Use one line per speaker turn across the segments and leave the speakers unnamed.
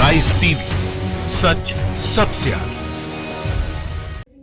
Live TV, सच सबसे आगे।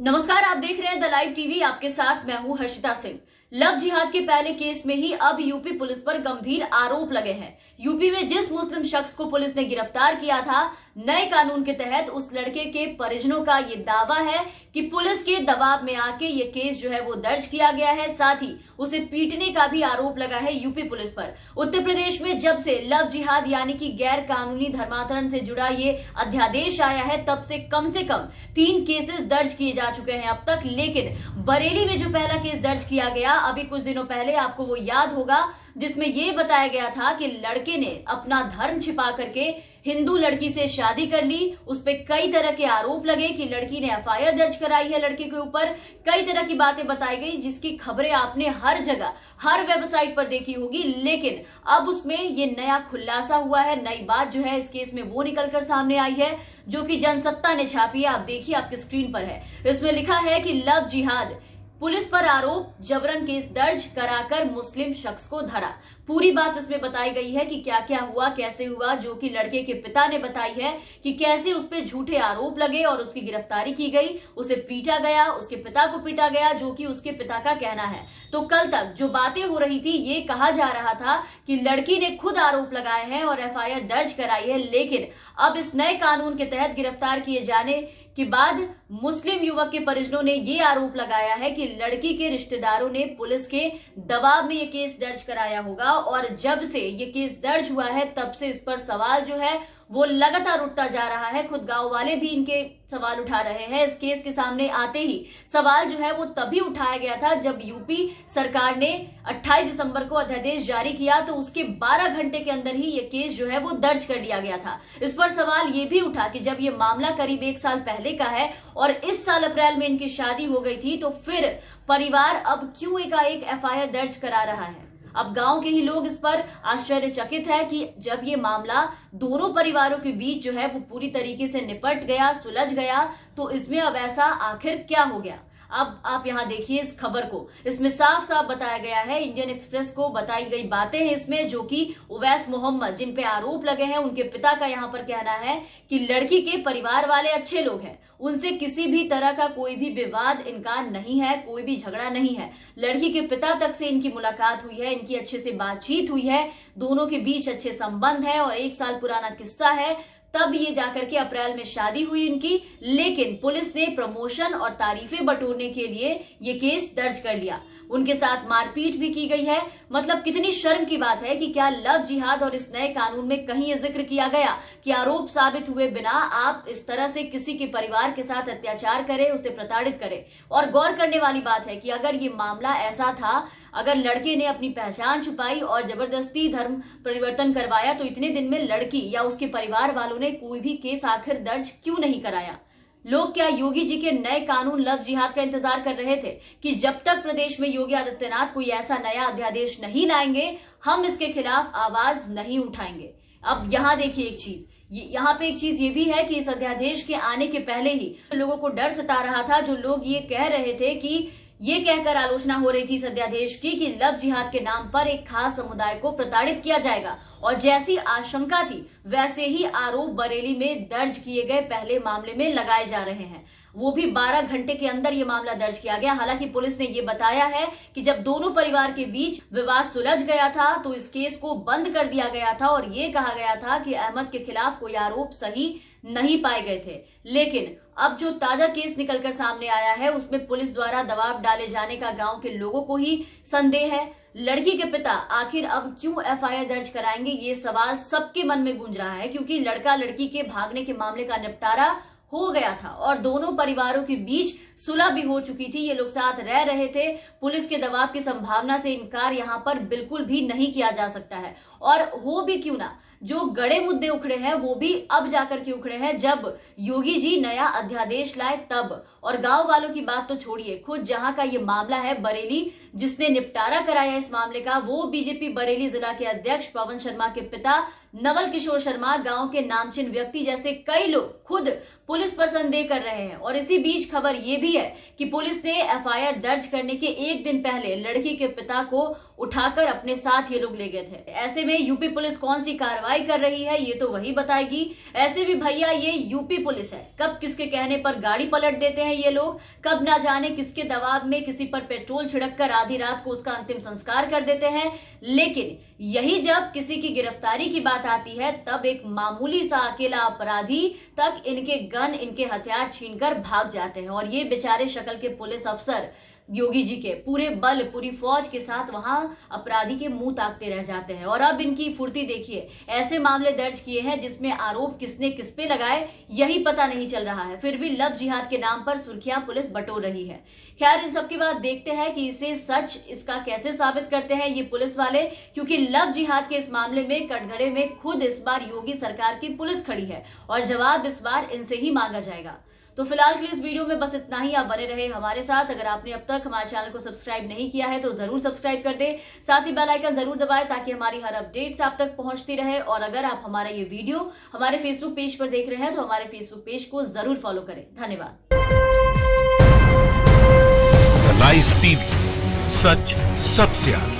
नमस्कार, आप देख रहे हैं द लाइव टीवी। आपके साथ मैं हूं हर्षिता सिंह। लव जिहाद के पहले केस में ही अब यूपी पुलिस पर गंभीर आरोप लगे हैं। यूपी में जिस मुस्लिम शख्स को पुलिस ने गिरफ्तार किया था, नए कानून के तहत उस लड़के के परिजनों का ये दावा है कि पुलिस के दबाव में आके ये केस जो है वो दर्ज किया गया है। साथ ही उसे पीटने का भी आरोप लगा है यूपी पुलिस पर। उत्तर प्रदेश में जब से लव जिहाद यानी कि गैर कानूनी धर्मांतरण से जुड़ा ये अध्यादेश आया है, तब से कम 3 केसेस दर्ज किए जा चुके हैं अब तक। लेकिन बरेली में जो पहला केस दर्ज किया गया अभी कुछ दिनों पहले, आपको वो याद होगा, जिसमें ये बताया गया था कि लड़के ने अपना धर्म छिपा करके हिंदू लड़की से शादी कर ली। उस पे कई तरह के आरोप लगे कि लड़की ने एफआईआर दर्ज कराई है लड़के के ऊपर। कई तरह की बातें बताई गई जिसकी खबरें आपने हर जगह, हर वेबसाइट पर देखी होगी। लेकिन अब उसमें ये नया खुलासा हुआ है। नई बात जो है इस केस में वो निकलकर सामने आई है जो कि जनसत्ता ने छापी है। आप देखिए, आपकी स्क्रीन पर है। इसमें लिखा है कि लव जिहाद, पुलिस पर आरोप, जबरन केस दर्ज कराकर मुस्लिम शख्स को धरा। पूरी बात इसमें बताई गई है कि क्या क्या हुआ, कैसे हुआ, जो कि लड़के के पिता ने बताई है कि कैसे उस पे झूठे आरोप लगे और उसकी गिरफ्तारी की गई, उसे पीटा गया, उसके पिता को पीटा गया, जो कि उसके पिता का कहना है। तो कल तक जो बातें हो रही थी, ये कहा जा रहा था कि लड़की ने खुद आरोप लगाए हैं और एफआईआर दर्ज कराई है। लेकिन अब इस नए कानून के तहत गिरफ्तार किए जाने के बाद मुस्लिम युवक के परिजनों ने ये आरोप लगाया है कि लड़की के रिश्तेदारों ने पुलिस के दबाव में ये केस दर्ज कराया होगा। और जब से ये केस दर्ज हुआ है, तब से इस पर सवाल जो है वो लगातार उठता जा रहा है। खुद गांव वाले भी इनके सवाल उठा रहे हैं। इस केस के सामने आते ही सवाल जो है वो तभी उठाया गया था जब यूपी सरकार ने 28 दिसंबर को अध्यादेश जारी किया, तो उसके 12 घंटे के अंदर ही ये केस जो है वो दर्ज कर लिया गया था। इस पर सवाल ये भी उठा कि जब ये मामला करीब 1 साल पहले का है और इस साल अप्रैल में इनकी शादी हो गई थी, तो फिर परिवार अब क्यों एकाएक एफआईआर दर्ज करा रहा है। अब गांव के ही लोग इस पर आश्चर्यचकित है कि जब ये मामला दोनों परिवारों के बीच जो है वो पूरी तरीके से निपट गया, सुलझ गया, तो इसमें अब ऐसा आखिर क्या हो गया। अब आप यहाँ देखिए इस खबर को, इसमें साफ साफ बताया गया है, इंडियन एक्सप्रेस को बताई गई बातें हैं इसमें, जो कि उवैस मोहम्मद जिन पे आरोप लगे हैं उनके पिता का यहाँ पर कहना है कि लड़की के परिवार वाले अच्छे लोग हैं, उनसे किसी भी तरह का कोई भी विवाद इनका नहीं है, कोई भी झगड़ा नहीं है। लड़की के पिता तक से इनकी मुलाकात हुई है, इनकी अच्छे से बातचीत हुई है, दोनों के बीच अच्छे संबंध है और 1 साल पुराना किस्सा है। तब ये जाकर के अप्रैल में शादी हुई इनकी। लेकिन पुलिस ने प्रमोशन और तारीफें बटोरने के लिए ये केस दर्ज कर लिया। उनके साथ मारपीट भी की गई है। मतलब कितनी शर्म की बात है कि क्या लव जिहाद और इस नए कानून में कहीं ये जिक्र किया गया कि आरोप साबित हुए बिना आप इस तरह से किसी के परिवार के साथ अत्याचार करें, उसे प्रताड़ित करें। और गौर करने वाली बात है कि अगर ये मामला ऐसा था, अगर लड़के ने अपनी पहचान छुपाई और जबरदस्ती धर्म परिवर्तन करवाया, तो इतने दिन में लड़की या उसके परिवार वालों ने कोई भी केस आखिर दर्ज क्यों नहीं कराया। लोग क्या योगी जी के नए कानून लव जिहाद का इंतजार कर रहे थे कि जब तक प्रदेश में योगी आदित्यनाथ कोई ऐसा नया अध्यादेश नहीं लाएंगे, हम इसके खिलाफ आवाज नहीं उठाएंगे। अब यहाँ देखिए एक चीज, यहाँ पे एक चीज ये भी है कि इस अध्यादेश के आने के पहले ही लोगों को डर सता रहा था। जो लोग ये कह रहे थे कि ये कहकर आलोचना हो रही थी इस अध्यादेश की कि लव जिहाद के नाम पर एक खास समुदाय को प्रताड़ित किया जाएगा, और जैसी आशंका थी वैसे ही आरोप बरेली में दर्ज किए गए पहले मामले में लगाए जा रहे हैं। वो भी 12 घंटे के अंदर ये मामला दर्ज किया गया। हालांकि पुलिस ने ये बताया है कि जब दोनों परिवार के बीच विवाद सुलझ गया था, तो इस केस को बंद कर दिया गया था और ये कहा गया था कि अहमद के खिलाफ कोई आरोप सही नहीं पाए गए थे। लेकिन अब जो ताजा केस निकलकर सामने आया है, उसमें पुलिस द्वारा दबाव डाले जाने का गांव के लोगों को ही संदेह है। लड़की के पिता आखिर अब क्यों एफआईआर दर्ज कराएंगे, ये सवाल सबके मन में गूंज रहा है, क्योंकि लड़का लड़की के भागने के मामले का निपटारा हो गया था और दोनों परिवारों के बीच सुलह भी हो चुकी थी। ये लोग साथ रह रहे थे। पुलिस के दबाव की संभावना से इनकार यहाँ पर बिल्कुल भी नहीं किया जा सकता है। और हो भी क्यों ना, जो गड़े मुद्दे उखड़े हैं वो भी अब जाकर के उखड़े हैं जब योगी जी नया अध्यादेश लाए तब। और गांव वालों की बात तो छोड़िए, खुद जहां का ये मामला है बरेली, जिसने निपटारा कराया इस मामले का, वो बीजेपी बरेली जिला के अध्यक्ष पवन शर्मा के पिता नवल किशोर शर्मा, गांव के नामचीन व्यक्ति जैसे कई लोग खुद पुलिस पर संदेह कर रहे हैं। और इसी बीच खबर ये भी है कि पुलिस ने एफआईआर दर्ज करने के 1 दिन पहले लड़की के पिता को उठाकर अपने साथ ये लोग ले गए थे। ऐसे में यूपी पुलिस कौन सी कार्रवाई कर रही है ये तो वही बताएगी। ऐसे भी भैया ये यूपी पुलिस है, कब किसके कहने पर गाड़ी पलट देते हैं ये लोग, कब ना जाने किसके दबाव में किसी पर पेट्रोल छिड़ककर आधी रात को उसका अंतिम संस्कार कर देते हैं। लेकिन यही जब किसी की गिरफ्तारी की बात आती है तब एक मामूली सा अकेला अपराधी तक इनके गन, इनके हथियार छीनकर भाग जाते हैं। और ये बेचारे शक्ल के पुलिस अफसर योगी जी के पूरे बल, पूरी फौज के साथ वहां अपराधी के मुंह ताकते रह जाते हैं। और अब इनकी फुर्ती देखिए, ऐसे मामले दर्ज किए हैं जिसमें आरोप किसने किस पे लगाए यही पता नहीं चल रहा है, फिर भी लव जिहाद के नाम पर सुर्खियां पुलिस बटोर रही है। खैर, इन सब के बाद देखते हैं कि इसे सच इसका कैसे साबित करते हैं ये पुलिस वाले, क्योंकि लव जिहाद के इस मामले में कटघरे में खुद इस बार योगी सरकार की पुलिस खड़ी है और जवाब इस बार इनसे ही मांगा जाएगा। तो फिलहाल के लिए इस वीडियो में बस इतना ही। आप बने रहे हमारे साथ। अगर आपने अब तक हमारे चैनल को सब्सक्राइब नहीं किया है तो जरूर सब्सक्राइब कर दे, साथ ही बेल आइकन जरूर दबाएं ताकि हमारी हर अपडेट्स आप तक पहुंचती रहे। और अगर आप हमारा ये वीडियो हमारे फेसबुक पेज पर देख रहे हैं तो हमारे फेसबुक पेज को जरूर फॉलो करें। धन्यवाद।
लाइव टीवी, सच सबसे आगे।